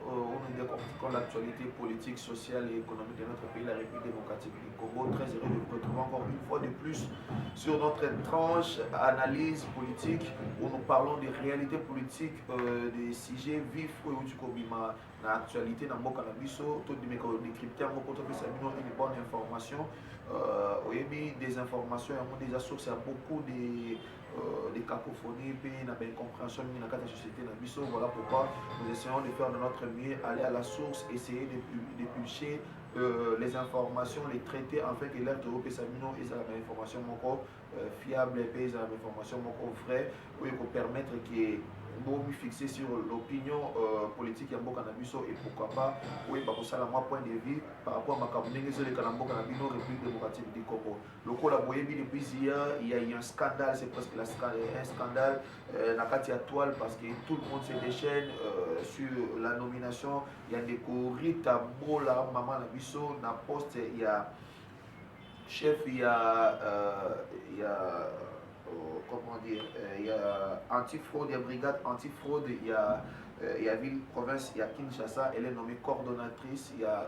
on nous décortiquons l'actualité politique, sociale et économique de notre pays, la République démocratique du Congo. Très heureux de vous retrouver encore une fois de plus sur notre tranche analyse politique où nous parlons des réalités politiques, des sujets vifs où tu kobima na actualité na mboka na biso, tout de décrypter en pour que ça nous donne une bonne information. Des informations, des sources à beaucoup de cacophonie, puis na incompréhension dans la société na biso. Voilà pourquoi nous essayons de faire de notre mieux, aller à la source, essayer de pulcher les informations, les traiter afin que l'air de Pessamino et la information fiable et la information vraie pour permettre que nous fixer sur l'opinion politique ya mboka na biso et pourquoi pas oui pas pour ça la moi point de vue par rapport à ma cabine les mboka na bino République démocratique du Congo. Le coup la boyebi depuis hier il y a eu un scandale, c'est presque un scandale na kati ya toile parce que tout le monde se déchaîne sur la nomination. Il y a des Rita Bola maman na biso na poste il y a chef il y a comment dire, il y a antifraude, il y a brigade antifraude, il y a ville province, il y a Kinshasa, elle est nommée coordonnatrice, il y a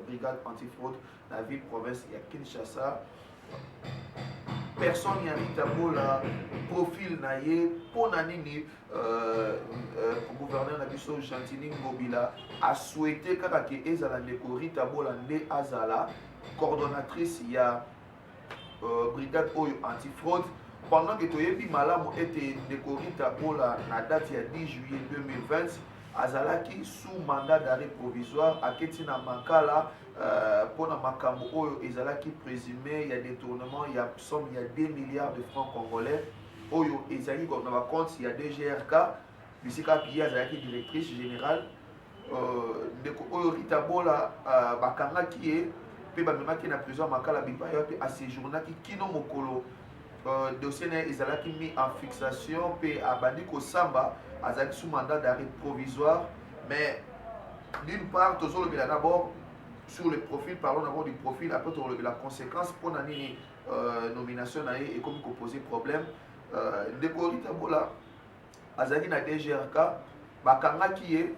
brigade antifraude, la ville province, il y a Kinshasa. Personne n'y a dit la profil naïe pour nanini gouverneur Nabiso Chantini Ngobila a souhaité que Ezala Nekori Tabola ne Azala coordonnatrice, il y a brigade antifraude. Pendant que Toyebi Malamu était décoré pour la date du 10 juillet 2020, Azalaki sous mandat d'arrêt provisoire à Ketina Mankala pour la Makambo Ezalaki présumé, il y a détournement, il y a somme, il y a 2 milliards de francs congolais. Oyo Ezali comme dans ma compte, il y a des GRK, Bissika Pia Azalaki directrice générale. Oyo Ritabola Bakanga qui est, puis Bamema qui est en prison Makala Bipaya, puis à séjourner qui Kino Mokolo. Dossier ezalaki mis en fixation puis abandi ko samba azalaki sous mandat d'arrêt provisoire, mais d'une part toujours le d'abord sur le profil, parlons d'abord du profil, après toujours la conséquence pour la nomination et comme il poser problème Décoré Tabola azalaki na DGRK bakanga qui est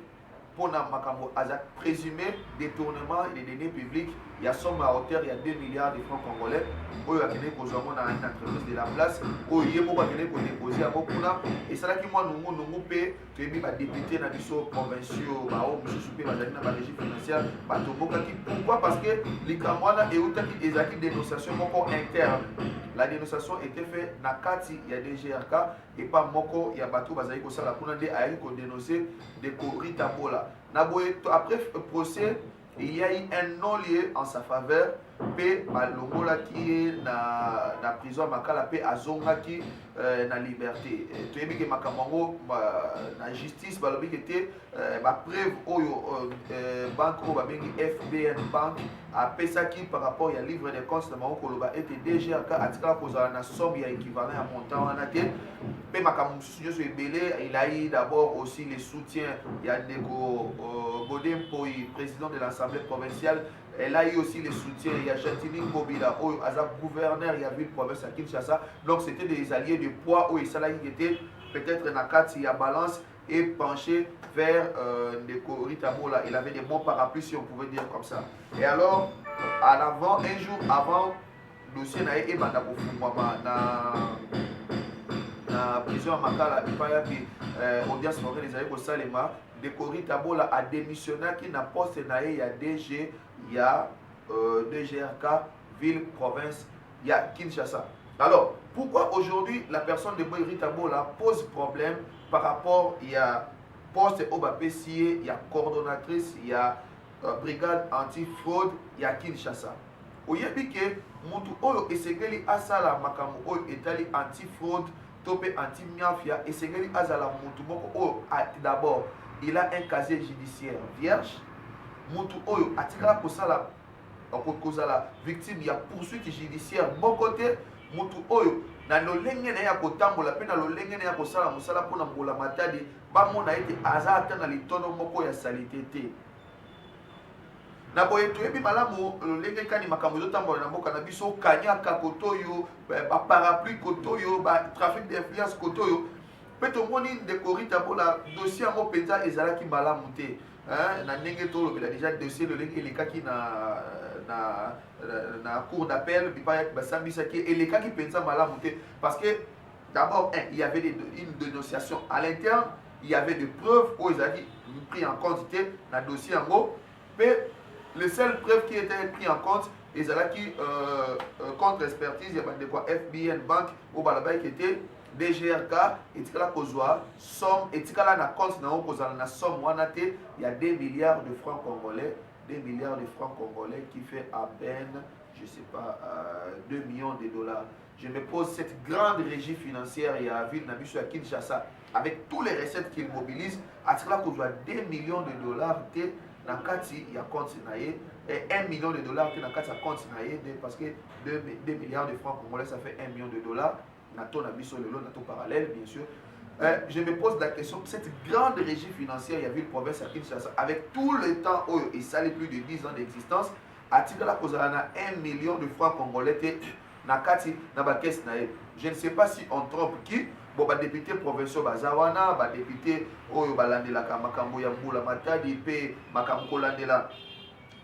pour na makambo azak présumé détournement des données publiques. Il y a somme à hauteur, il y a 2 milliards de francs congolais. Où il y a une entreprise de la place, où il y a déposé à Bokuna. Et c'est là que moi, nous payons, que les députés dans les provinciaux, dans la régie financière, pourquoi? Parce que les Kamwana et Outaki, des acquis de dénonciation interne. La dénonciation était faite dans Kati, il y a des GRK, et pas Moko, il y a Batou, Bazaï, Kosala, Kunande, Aïe, qui dénoncé des Korita Bola. Après le procès, il y a eu un non-lieu en sa faveur. Pe Malongola qui est dans la prison Makala pe Azonga qui est dans la liberté. Tu sais que Makamango la justice balobi était ba preuve oyo banque o ba bengi FBN bank a pesa qui par rapport à livre de comptes de Maroko loba était DGRK atikala kozala na somme ya équivalent à montant wana te. Pe Makamango sur ebele il a eu d'abord aussi les soutiens il y a Nego Godem Poi président de l'Assemblée provinciale. Elle a eu aussi les soutiens, il y a Chantini Ngobila, gouverneur, il y a ville province à Kinshasa. Donc c'était des alliés de poids où il était peut-être Nakati, il y a balance et penché vers Ndeko Ritabola. Il avait des bons parapluies, si on pouvait dire comme ça. Et alors, à l'avant, un jour avant, le dossier n'a été na prison à Makala, audience foraine des alliés au Salema. Ndeko Ritabola a démissionné qui n'a pas sénaï, il y a DG. Il y a DGRK, ville, province, il y a Kinshasa. Alors, pourquoi aujourd'hui la personne de Ritabola pose problème par rapport, il y a poste au BAPCIE, il y a coordonnatrice, il y a brigade anti-fraude, il y a Kinshasa. Vous savez que Moutou Oyo Esegeli Asala Makamu Oyo Etali anti-fraude, Topé anti-mafia, Esegeli Asala Moutou Moko d'abord, il a un casier judiciaire vierge. Moutou Oyo atikala kosala kozala victime ya poursuite judiciaire bon côté Moutou Oyo na lolenge na ya kotambola pe na lolenge na ya kosala mosala pona mbola matadi ba mona ete azata na litono moko ya salité te na boye toyebi malamu lolenge kani makambo zotambola na mboka na biso kanyaka kotoyo ba parapluie kotoyo ba trafic d'influence kotoyo Peut tomoni ndeko Rita Bola dossier yango penza ezalaki malamu te. Na ndenge tolobela déjà dossier lolenge elekaki na cour d'appel bipa basambisaki elekaki penza malamu te parce que d'abord il y avait une dénonciation à l'interne, il y avait des preuves où ils avaient pris en compte dans le dossier yango. Mais les seules preuves qui étaient prises en compte, ils avaient contre-expertise, il y avait quoi FBN Bank ou Balabay qui était DGRK, et tu as somme, et tu as na compte na somme, il y a 2 milliards de francs congolais, 2 milliards de francs congolais qui fait à peine, je ne sais pas, 2 millions de dollars. Je me pose cette grande régie financière, il y a ville Nabiso à Kinshasa, avec tous les recettes qu'il mobilise, à ce là qu'on doit 2 millions de dollars, dans il y a compte et 1 million de dollars, dans le compte parce que 2 milliards de francs congolais, ça fait 1 million de dollars. Nato Nabiso le lot, Nato parallèle, bien sûr. Je me pose la question, cette grande régie financière, il y a ville province à Kinshasa, avec tout le temps où il s'allait plus de 10 ans d'existence, a-t-il la cause 1 million de francs congolais na kati na ba caisse na ye. Je ne sais pas si on trompe qui. Bon, ba député provincial bazawana, ba député oyo balandela ka makambo ya mbula matadi pe makambo kolandela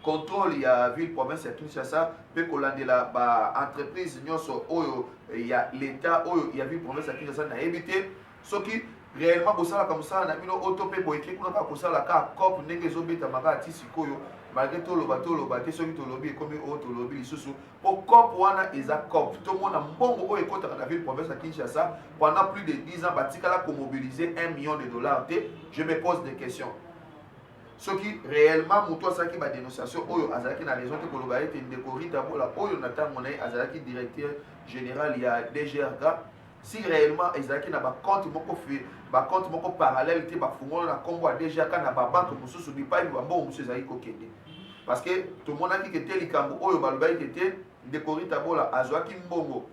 contrôle ya ville province ya Kinshasa pe kolandela ba entreprise nyonso oyo ya l'état oyo ya ville province ya Kinshasa na éviter soki réellement bosala comme ça na bino auto pe boyeke kuna ka kosala ka cop ndenge ezobeta maka ti sikoyo malgré toloba te soki tolobi ekomi oyo tolobi lisusu po cop wana eza cop tomona mbongo oyo ekotaka na ville province ya Kinshasa pendant plus de 10 ans batikala komobiliser 1 million de dollars te. Je me pose des questions. Ce qui réellement muto asaki ba dénonciation oyo azalaki na raison te koloba ete ndeko Rita Bola oyo na ntango na ye azalaki directeur général ya DGRK. Si réellement ezalaki na ba compte moko parallèle te bafungola na kombo ya DGRK na ba banque mosusu bipai bambo mosusu ezalaki kokende parce que tomonaki ke te likambo oyo balobaki te ndeko Rita Bola azwaki mbongo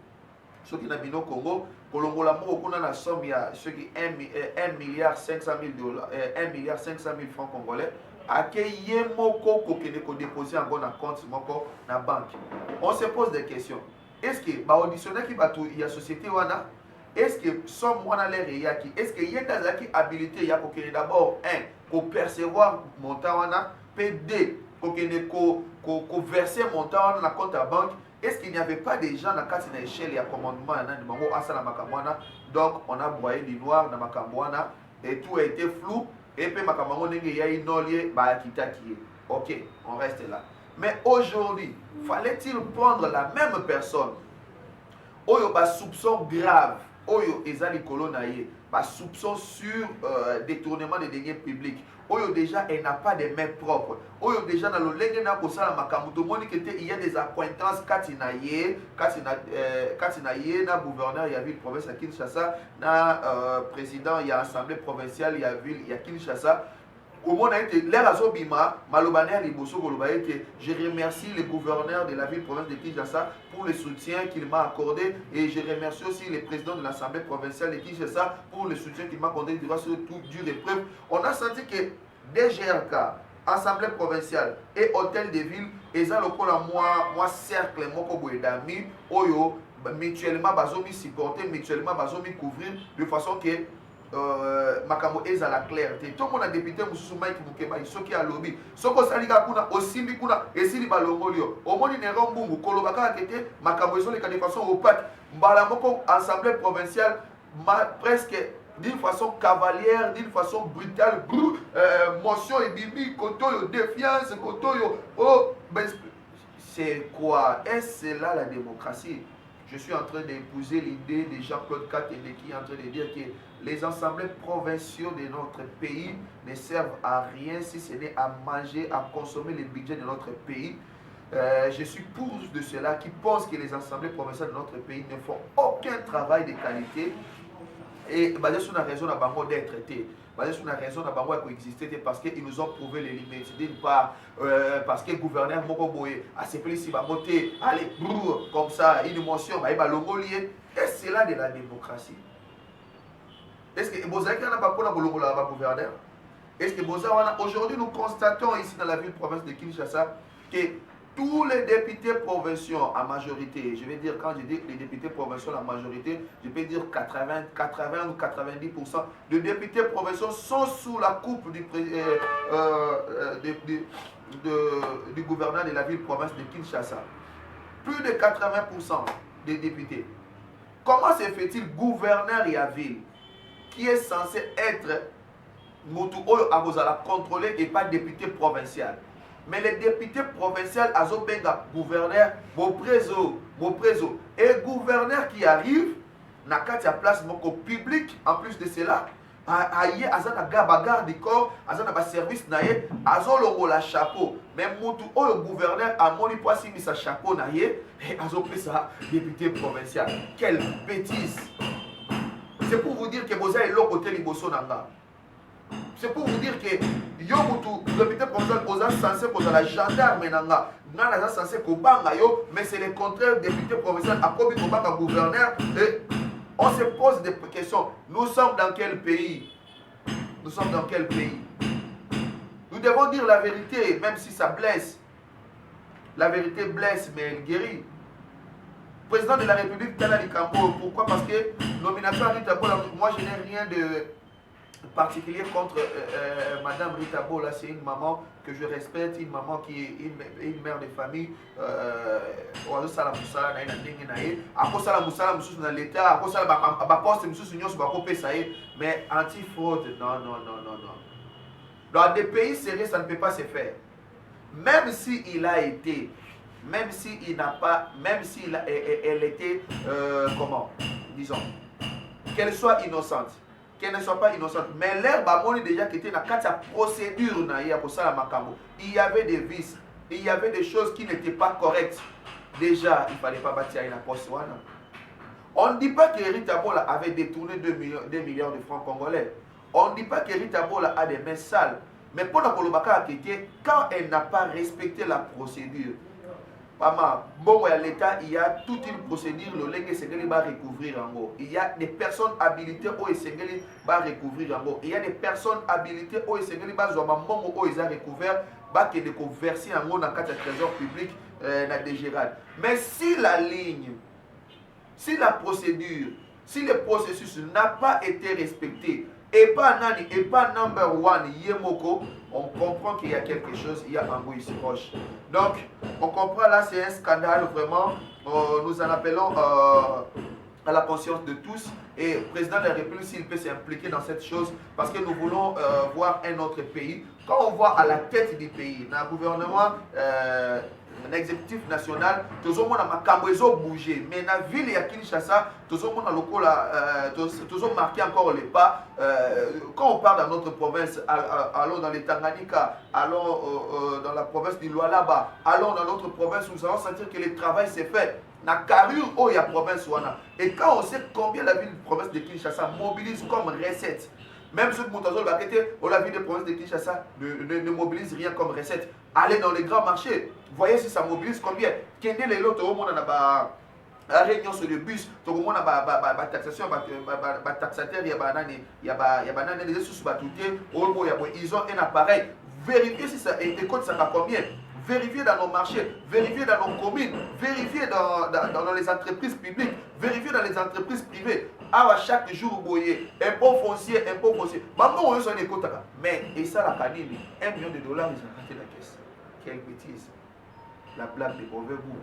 soki na bino Congo kolongola moko kuna na somme ya soki 1 milliard 500 000 dollars 1 milliard 500 000 francs congolais ake ye moko kokende ko déposer yango na compte moko na banque. On se pose des questions. Est-ce que ba auditionner ki bato ya société wana, est-ce que somme wana l'air yaki, est-ce que yenda zaki habilité ya kokende d'abord ko percevoir montant wana, P2 kokende ko verser montant wana na compte à banque. Est-ce qu'il n'y avait pas des gens dans la échelle et à commandement donc on a broyé du noir dans Makambouana et tout a été flou et puis Makambo il y a une nolier ok, on reste là. Mais aujourd'hui, fallait-il prendre la même personne oyo ba soupçon grave oyo ezali kolonaye ba soupçon sur détournement des deniers publics oyo déjà elle n'a pas de mains propres oyo déjà dans le lenge na kosala makambo to moni kete il y a des acquaintances katina ye na gouverneur ya ville province ya Kinshasa na président ya assemblée provinciale ya ville ya Kinshasa. Au monde a été l'air azobima malobane liboso koloba ete je remercie le gouverneur de la ville province de Kinshasa pour le soutien qu'il m'a accordé et je remercie aussi le président de l'assemblée provinciale de Kinshasa pour le soutien qu'il m'a accordé durant ce toute dure épreuve. On a senti que DGRK, assemblée provinciale et hôtel de ville eza lokola moi cercle moko boye d'amis oyo mutuellement bazomi supporter mutuellement bazomi couvrir de façon que makambo ezala clarté. Tout le monde a député mususu Mike Mukeba soki a lobby soko salika kuna osimbi kuna esili balongolio omoni nero mbungu kolobaka kete makambo ezoleka de façon opaque mbala moko assemblée provinciale presque d'une façon cavalière, d'une façon brutale, motion et bibi, kotoyo, défiance, kotoyo, oh, ben, c'est quoi? Est-ce là la démocratie? Je suis en train d'épouser l'idée de Jean-Claude Katende qui est en train de dire que les assemblées provinciaux de notre pays ne servent à rien si ce n'est à manger, à consommer le budget de notre pays. Je suis pour de ceux-là qui pensent que les assemblées provinciales de notre pays ne font aucun travail de qualité et basé sur la raison d'être traité. Basé sur la raison d'avoir coexisté parce qu'ils nous ont prouvé les limites. D'une part, parce que le gouverneur Mokoboye a ses plaisirs, va voter, allez, comme ça, une émotion, va l'ongolier. Et c'est là de la démocratie. Est-ce que Bozaki n'a pas pour la gouverneur? Est-ce que Bozaki aujourd'hui nous constatons ici dans la ville province de Kinshasa que tous les députés provinciaux en majorité, je vais dire, quand je dis les députés provinciaux en majorité, je peux dire 80 ou 90% de députés provinciaux sont sous la coupe du gouverneur de la ville-province de Kinshasa. Plus de 80% des députés. Comment se fait-il gouverneur et à ville qui est censé être Moutou à contrôler et pas député provincial? Mais les députés provinciaux, azobenga gouverneur, préso. Et gouverneur qui arrive, n'a qu'à place au public, en plus de cela, aïe, azana bagarre du corps, azana service naïe, azolongo la chapeau. Mais moutou, le gouverneur a moni poissi mis sa chapeau naïe, et azo pris ça, député provincial. Quelle bêtise! C'est pour vous dire que vous avez l'autre côté liboso nanga. C'est pour vous dire que yo mutu député provincial oza censé poser la gendarme nanga ngana za censé kobanga yo, mais c'est le contraire. Député provincial a kobi kobanga gouverneur. Et on se pose des questions. Nous sommes dans quel pays? Nous sommes dans quel pays? Nous devons dire la vérité, même si ça blesse. La vérité blesse, mais elle guérit. Président de la République Tala Likambo, pourquoi? Parce que nomination à Rita Bola, moi je n'ai rien de particulier contre Madame Rita Bola. C'est une maman que je respecte, une maman qui est une mère de famille. On a sala musala na ndenge na ye. Ako sala musala mususu na l'état, ako sala ba poste mususu nyonso ba ko pesa ye, mais anti-fraude, non. Dans des pays sérieux, ça ne peut pas se faire. Même si il a été, même si il n'a pas, même si elle était, comment, disons, qu'elle soit innocente, qu'elle ne soit pas innocente, mais l'herbe a montré déjà qu'il était dans la procédure, il y avait des vices, il y avait des choses qui n'étaient pas correctes. Déjà, il ne fallait pas bâtir la poste. On ne dit pas que Rita Bola avait détourné 2 milliards de francs congolais. On ne dit pas que Rita Bola a des mains sales. Mais pour la Kolobaka, quand elle n'a pas respecté la procédure, bon, à l'État, il y a toute une procédure, le lingue Sengeli va recouvrir en haut. Il y a des personnes habilitées au Sengeli va recouvrir en haut. Il y a des personnes habilitées au Sengeli va recouvrir, va verser en haut dans le trésor public, dans des Gérald. Mais si la ligne, si la procédure, si le processus n'a pas été respecté, et pas Nani, et pas number one, Yemoko, on comprend qu'il y a quelque chose, il y a un goût ici proche. Donc, on comprend là, c'est un scandale vraiment. Nous en appelons à la conscience de tous. Et le président de la République, s'il peut s'impliquer dans cette chose, parce que nous voulons voir un autre pays. Quand on voit à la tête du pays, dans le gouvernement, un exécutif national, tout le monde a bougé. Mais dans la ville de Kinshasa, tout le monde a marqué encore les pas. Quand on part dans notre province, allons dans les Tanganyika, allons dans la province du Lualaba, allons dans notre province où nous allons sentir que le travail s'est fait. Dans la carrure, il y a province. Et quand on sait combien la ville de province de Kinshasa mobilise comme recette, même ceux qui montent à Zolbakete, la ville de province de Kinshasa ne mobilise rien comme recette. Allez dans les grands marchés, voyez si ça mobilise combien. Kende les lots, tout le monde a la réunion sur le bus, tout le monde a la taxation, la taxataire, il y a des sous ils ont un appareil. Vérifiez si ça écoute ça va combien. Vérifiez dans nos marchés, vérifiez dans nos communes, vérifiez dans les entreprises publiques, vérifiez dans les entreprises privées. À chaque jour, vous voyez, impôt foncier. Maman, on s'en écoute. Mais, et ça, la canine, $1 million, ils ont raté la caisse. Quelle bêtise. La blague de mauvais goût.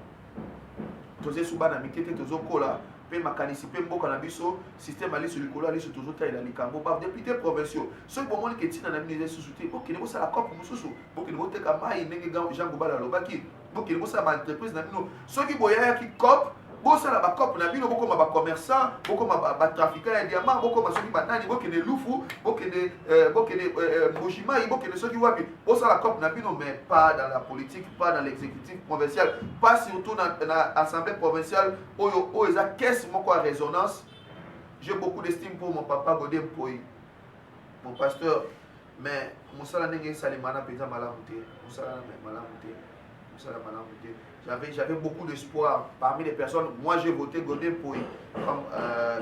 Tous les soubans à Mikete, tous les colas, puis ma canicipé, mboka na biso, système ali sur le cola, ali sur tous les tailles, likambo, députés provinciaux. Ceux qui ont été dans la ministre sous-souté, pour qu'ils ne soient la COP, pour qu'ils ne soient pas maï, n'engagent Jean Goubala Lobaki, pour qu'ils ne soient pas entreprise. Ceux qui ont été COP, bosa la bakop na bino boko ma commerçant, boko ma trafiquant de diamants, boko ma soki banani, boko ne lufu, boko ne mojima, boko ne soki wapi. Bosa la cop na bino, mais pas dans la politique, pas dans l'exécutif provincial, pas surtout dans l'assemblée provinciale où il y a caisse moko à résonance. J'ai beaucoup d'estime pour mon papa Godem Poy, mon pasteur, mais Moussala Nenge Salimana Peza Malamouté, Moussala Malamouté, Moussala Malamouté. J'avais beaucoup d'espoir parmi les personnes. Moi, j'ai voté Godem Poy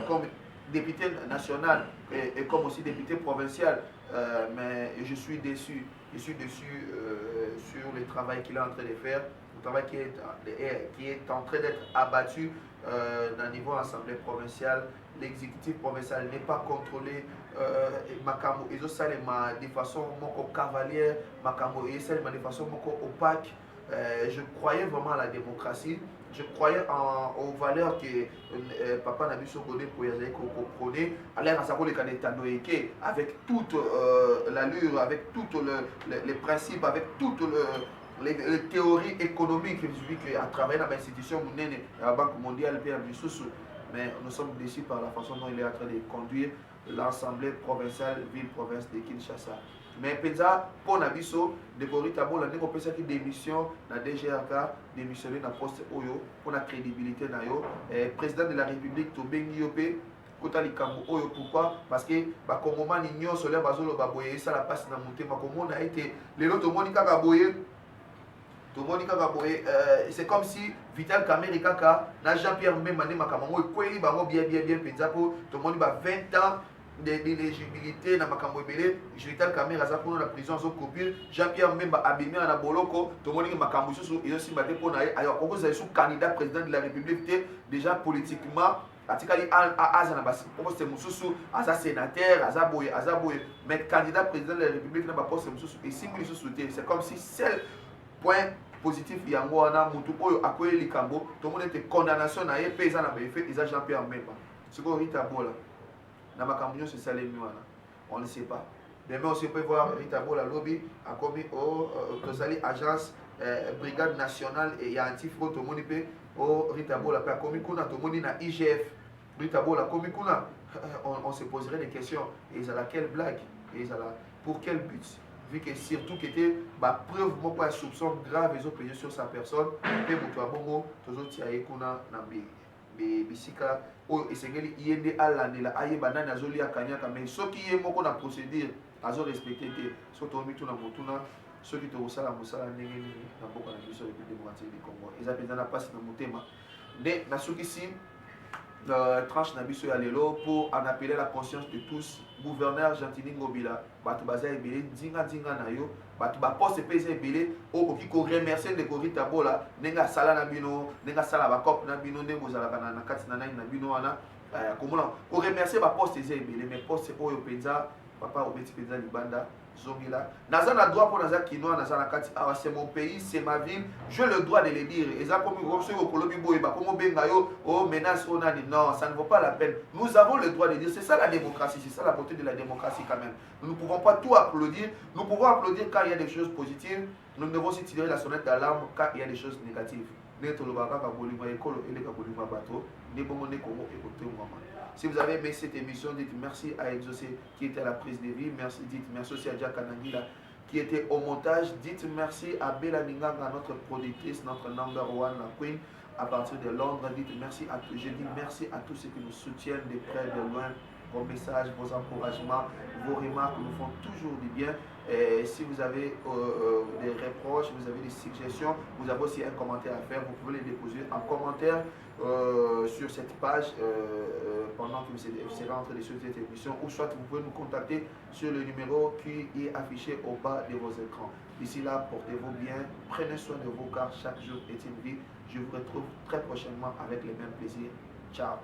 comme député national et comme aussi député provincial. Mais je suis déçu. Je suis déçu sur le travail qu'il est en train de faire, le travail qui est en train d'être abattu dans le niveau assemblée provinciale. L'exécutif provincial n'est pas contrôlé. Makambo ezosalema de façon moko cavalière, makambo ezosalema de façon moko opaque. Je croyais vraiment à la démocratie. Je croyais aux valeurs que Papa Nabiso Godé Poyazé prônait, avec toute l'allure, avec tous les principes, avec toutes les théories économiques à travers l'institution la Banque mondiale, mais nous sommes déçus par la façon dont il est en train de conduire l'Assemblée provinciale, ville-province de Kinshasa. Mais penza pour Nabiso, de Korita Bola, nous avons fait démission dans DGRK, démissionner dans le poste Oyo pour la crédibilité. Président de la République, Tobengi Yopé, pourquoi? Parce que comme moment l'union solaire bazolo baboye ça la passe dans monter ma comme on a été les autres monika baboye tout le monde c'est comme si Vital Kamere Kaka na Jean-Pierre Mbemane makamamo ekweli bango bien penza pour tout le monde ba 20 ans d'éligibilité na makambo ebele Vital Kamere aza pour la prison zo copie Jean-Pierre Mbemba abimi na boloko tout le monde makambo susu et aussi baté pour na ayo ko vous sous candidat président de la République déjà politiquement atikali aza na basi poste mususu aza sénateur aza boye mais candidat président de la République na ba poste mususu et si vous souhaitez c'est comme si seul point positif yango wana mutu oyo akoye likambo tout le monde était condamnation na ye pesa na effet ils a Jean-Pierre Mbemba siko Rita Bola na makambo nyonso esalemi wana on ne sait pas demain aussi peut voir Rita Bola lobby a commis au tozali agence brigade nationale et ya antifraude tout le monde peut au Rita Bola a commis kuna tout le monde na IGF Rita Bola commis kuna on se poserait des questions et ils a laquelle blague et ils a pour quel but vu que surtout qu'il était preuve beaucoup de soupçons graves ils ont payé sur sa personne et pour toi bongo toujours tiaye kuna na bisika oyo esengeli yende alandela ayeba nani azolia kanyaka mais soki ye moko na procédure azo respecter te so to mitu na motuna soki to osala mosala ndenge nini na mboka na biso République démocratique du Congo eza penza na pasi na motema nde nasukisi tranche na biso ya lelo pour en appeler la conscience de tous gouverneur Gentili Ngobila bato baza ebele dinga na yo bato baposte mpe eza ebele okoki koremercier ndeko Rita Bola ndenge asala na bino ndenge asala bacope na bino ndenge ozalaka na kati na nani na bino wana komona koremercier baposte eza ebele mais poste oyo mpenza papa obeti mpenza libanda zongila naza na droit pour naza kinoa naza na kati awa c'est mon pays c'est ma ville j'ai le droit de le dire eza komi soki okolobi boye bakomo benga yo oh menace on a dit non ça ne vaut pas la peine nous avons le droit de dire c'est ça la démocratie c'est ça la beauté de la démocratie quand même nous ne pouvons pas tout applaudir nous pouvons applaudir quand il y a des choses positives nous devons aussi tirer la sonnette d'alarme quand il y a des choses négatives si vous avez aimé cette émission, dites merci à Exaucé qui était à la prise de vie. Dites merci aussi à Jack Anangila qui était au montage. Dites merci à Bella Ninganga, notre productrice, notre number one, la queen, à partir de Londres. Dites merci à tous. Je dis merci à tous ceux qui nous soutiennent de près, de loin. Vos messages, vos encouragements, vos remarques nous font toujours du bien. Et si vous avez des reproches, vous avez des suggestions, vous avez aussi un commentaire à faire, vous pouvez les déposer en commentaire sur cette page pendant que vous serez en train de suivre cette émission, ou soit vous pouvez nous contacter sur le numéro qui est affiché au bas de vos écrans. D'ici là, portez-vous bien, prenez soin de vous car chaque jour est une vie. Je vous retrouve très prochainement avec les mêmes plaisirs. Ciao.